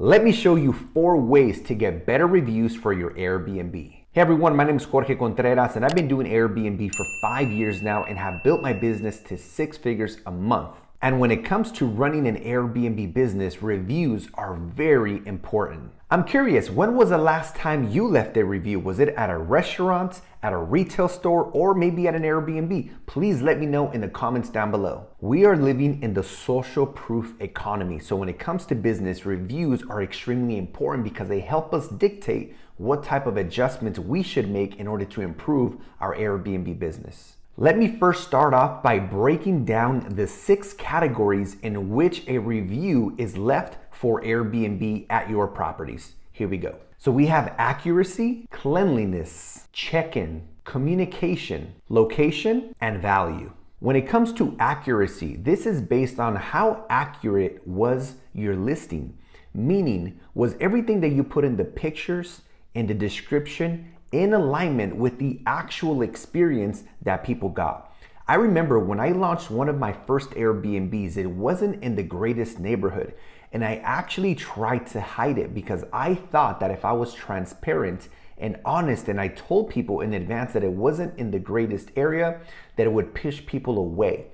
Let me show you 4 ways to get better reviews for your Airbnb. Hey everyone, my name is Jorge Contreras and I've been doing Airbnb for 5 years now and have built my business to 6 figures a month. And when it comes to running an Airbnb business, reviews are very important. I'm curious, when was the last time you left a review? Was it at a restaurant, at a retail store, or maybe at an Airbnb? Please let me know in the comments down below. We are living in the social proof economy. So when it comes to business, reviews are extremely important because they help us dictate what type of adjustments we should make in order to improve our Airbnb business. Let me first start off by breaking down the 6 categories in which a review is left for Airbnb at your properties. Here we go. So we have accuracy, cleanliness, check-in, communication, location, and value. When it comes to accuracy, this is based on how accurate was your listing. Meaning, was everything that you put in the pictures, in the description, in alignment with the actual experience that people got? I remember when I launched one of my first Airbnbs, it wasn't in the greatest neighborhood. And I actually tried to hide it because I thought that if I was transparent and honest and I told people in advance that it wasn't in the greatest area, that it would push people away.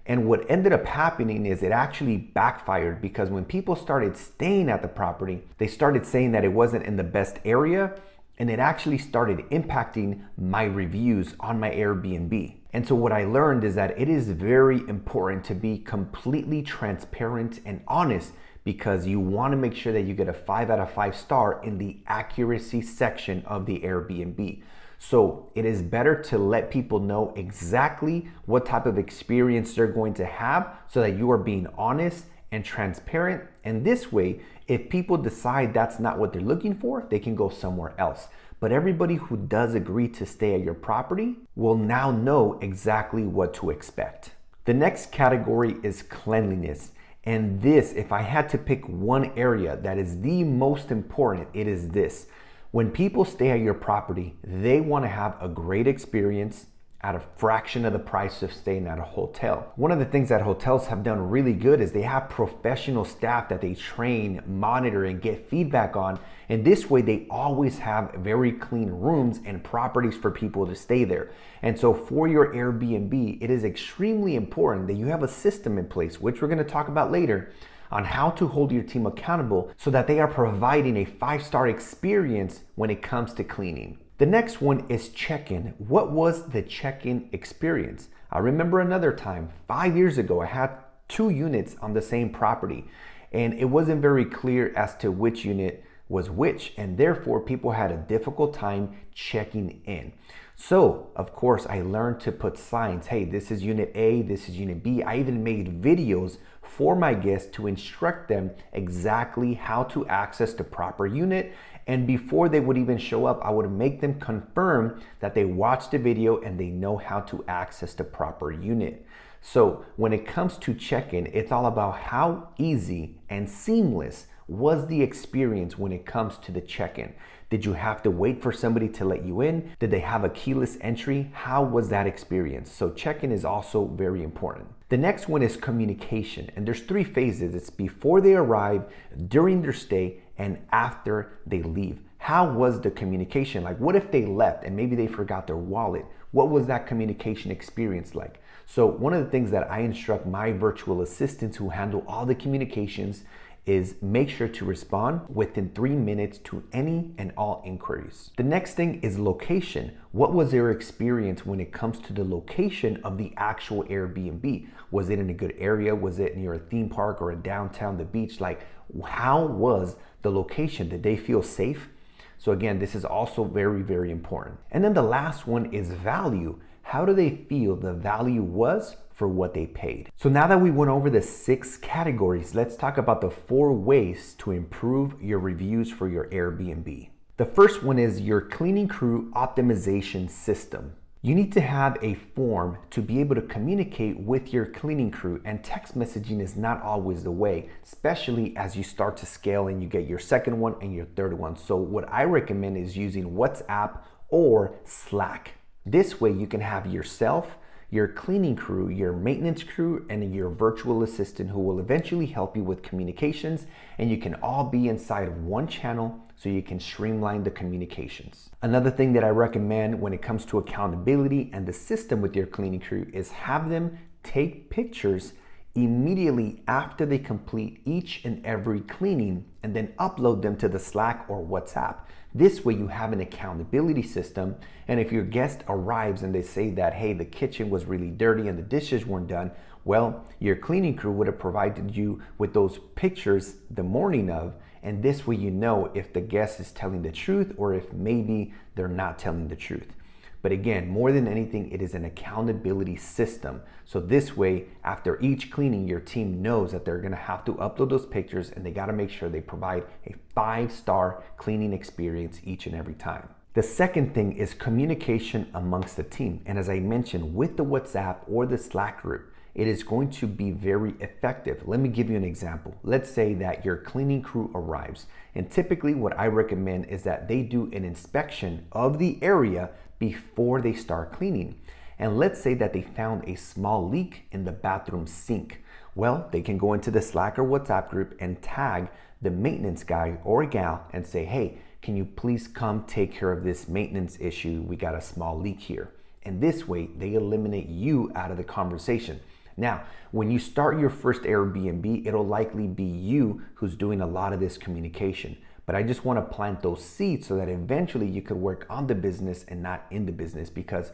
And what ended up happening is it actually backfired because when people started staying at the property, they started saying that it wasn't in the best area, and it actually started impacting my reviews on my Airbnb. And so what I learned is that it is very important to be completely transparent and honest because you want to make sure that you get a 5 out of 5 star in the accuracy section of the Airbnb. So it is better to let people know exactly what type of experience they're going to have so that you are being honest and transparent. And this way, if people decide that's not what they're looking for, they can go somewhere else. But everybody who does agree to stay at your property will now know exactly what to expect. The next category is cleanliness. And this, if I had to pick one area that is the most important, it is this. When people stay at your property, they want to have a great experience at a fraction of the price of staying at a hotel. One of the things that hotels have done really good is they have professional staff that they train, monitor, and get feedback on. And this way they always have very clean rooms and properties for people to stay there. And so for your Airbnb, it is extremely important that you have a system in place, which we're going to talk about later, on how to hold your team accountable so that they are providing a 5-star experience when it comes to cleaning. The next one is check-in. What was the check-in experience? I remember another time, 5 years ago, I had 2 units on the same property and it wasn't very clear as to which unit was which, and therefore people had a difficult time checking in. So of course I learned to put signs. Hey, this is unit A, this is unit B. I even made videos for my guests to instruct them exactly how to access the proper unit. And before they would even show up, I would make them confirm that they watched the video and they know how to access the proper unit. So when it comes to check-in, it's all about how easy and seamless was the experience when it comes to the check-in. Did you have to wait for somebody to let you in? Did they have a keyless entry? How was that experience? So check-in is also very important. The next one is communication, and there's 3 phases. It's before they arrive, during their stay, and after they leave. How was the communication? Like, what if they left and maybe they forgot their wallet? What was that communication experience like? So one of the things that I instruct my virtual assistants who handle all the communications is make sure to respond within 3 minutes to any and all inquiries. The next thing is location. What was their experience when it comes to the location of the actual Airbnb? Was it in a good area? Was it near a theme park or a downtown, the beach? Like, how was the location? Did they feel safe? So again, this is also very, very important. And then the last one is value. How do they feel the value was for what they paid? So now that we went over the 6 categories, let's talk about the 4 ways to improve your reviews for your Airbnb. The first one is your cleaning crew optimization system. You need to have a form to be able to communicate with your cleaning crew, and text messaging is not always the way, especially as you start to scale and you get your second one and your third one. So what I recommend is using WhatsApp or Slack. This way you can have yourself, your cleaning crew, your maintenance crew, and your virtual assistant who will eventually help you with communications, and you can all be inside of one channel so you can streamline the communications. Another thing that I recommend when it comes to accountability and the system with your cleaning crew is have them take pictures immediately after they complete each and every cleaning and then upload them to the Slack or WhatsApp. This way you have an accountability system, and if your guest arrives and they say that, hey, the kitchen was really dirty and the dishes weren't done, well, your cleaning crew would have provided you with those pictures the morning of, and this way you know if the guest is telling the truth or if maybe they're not telling the truth. But again, more than anything, it is an accountability system. So this way, after each cleaning, your team knows that they're gonna have to upload those pictures and they gotta make sure they provide a 5-star cleaning experience each and every time. The second thing is communication amongst the team. And as I mentioned, with the WhatsApp or the Slack group, it is going to be very effective. Let me give you an example. Let's say that your cleaning crew arrives, and typically what I recommend is that they do an inspection of the area before they start cleaning. And let's say that they found a small leak in the bathroom sink. Well, they can go into the Slack or WhatsApp group and tag the maintenance guy or gal and say, hey, can you please come take care of this maintenance issue? We got a small leak here. And this way they eliminate you out of the conversation. Now, when you start your first Airbnb, it'll likely be you who's doing a lot of this communication. But I just want to plant those seeds so that eventually you could work on the business and not in the business, because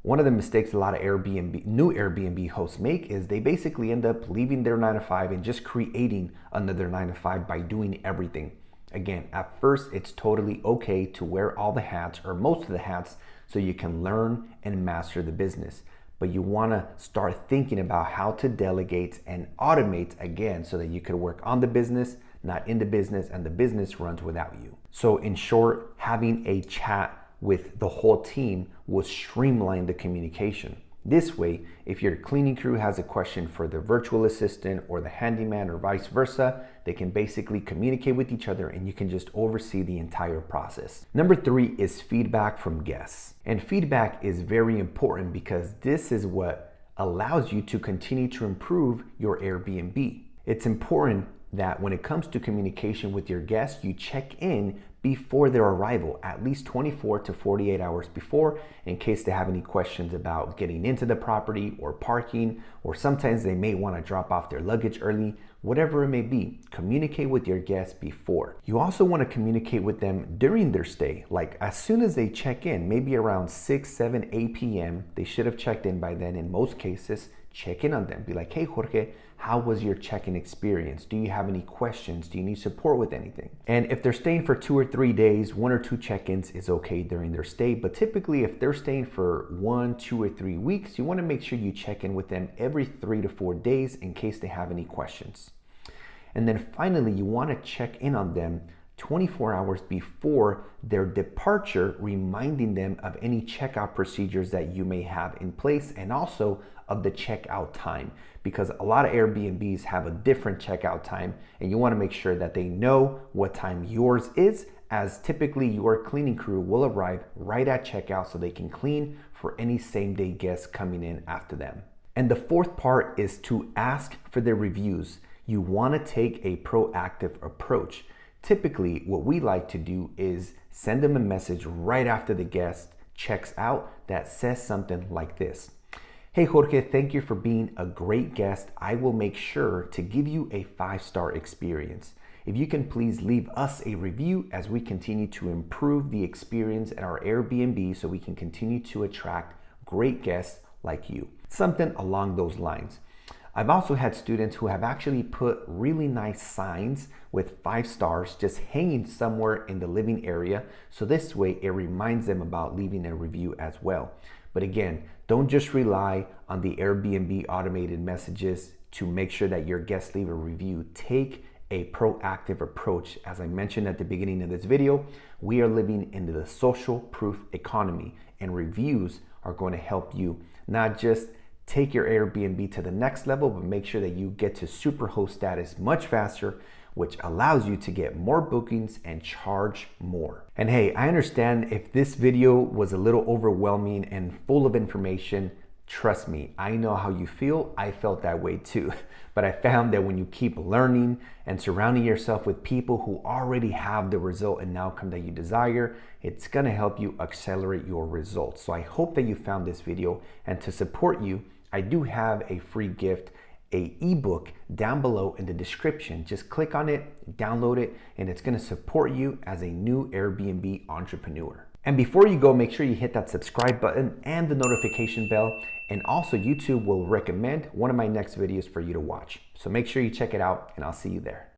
one of the mistakes a lot of new Airbnb hosts make is they basically end up leaving their 9-to-5 and just creating another 9-to-5 by doing everything. Again, at first, it's totally okay to wear all the hats or most of the hats so you can learn and master the business. But you want to start thinking about how to delegate and automate again so that you can work on the business, not in the business, and the business runs without you. So in short, having a chat with the whole team will streamline the communication. This way, if your cleaning crew has a question for the virtual assistant or the handyman or vice versa, they can basically communicate with each other and you can just oversee the entire process. Number 3 is feedback from guests. And feedback is very important because this is what allows you to continue to improve your Airbnb. It's important that when it comes to communication with your guests, you check in before their arrival, at least 24 to 48 hours before, in case they have any questions about getting into the property or parking, or sometimes they may want to drop off their luggage early. Whatever it may be, communicate with your guests before. You also want to communicate with them during their stay, like as soon as they check in, maybe around 6, 7, 8 p.m. They should have checked in by then in most cases. Check in on them. Be like, hey, Jorge, how was your check-in experience? Do you have any questions? Do you need support with anything? And if they're staying for 2 or 3 days, 1 or 2 check-ins is okay during their stay. But typically, if they're staying for 1, 2, or 3 weeks, you want to make sure you check in with them every 3 to 4 days in case they have any questions. And then finally, you want to check in on them 24 hours before their departure, reminding them of any checkout procedures that you may have in place and also of the checkout time, because a lot of Airbnbs have a different checkout time and you want to make sure that they know what time yours is, as typically your cleaning crew will arrive right at checkout so they can clean for any same-day guests coming in after them. And the fourth part is to ask for their reviews. You want to take a proactive approach. Typically, what we like to do is send them a message right after the guest checks out that says something like this. Hey Jorge, thank you for being a great guest. I will make sure to give you a 5-star experience. If you can please leave us a review as we continue to improve the experience at our Airbnb so we can continue to attract great guests like you. Something along those lines. I've also had students who have actually put really nice signs with 5 stars just hanging somewhere in the living area. So this way it reminds them about leaving a review as well. But again, don't just rely on the Airbnb automated messages to make sure that your guests leave a review. Take a proactive approach. As I mentioned at the beginning of this video, we are living in the social proof economy, and reviews are going to help you not just take your Airbnb to the next level, but make sure that you get to Superhost status much faster, which allows you to get more bookings and charge more. And hey, I understand if this video was a little overwhelming and full of information, Trust me, I know how you feel. I felt that way too. But I found that when you keep learning and surrounding yourself with people who already have the result and outcome that you desire, it's gonna help you accelerate your results. So I hope that you found this video, and to support you, I do have a free gift, an ebook down below in the description. Just click on it, download it, and it's gonna support you as a new Airbnb entrepreneur. And before you go, make sure you hit that subscribe button and the notification bell. And also YouTube will recommend one of my next videos for you to watch. So make sure you check it out, and I'll see you there.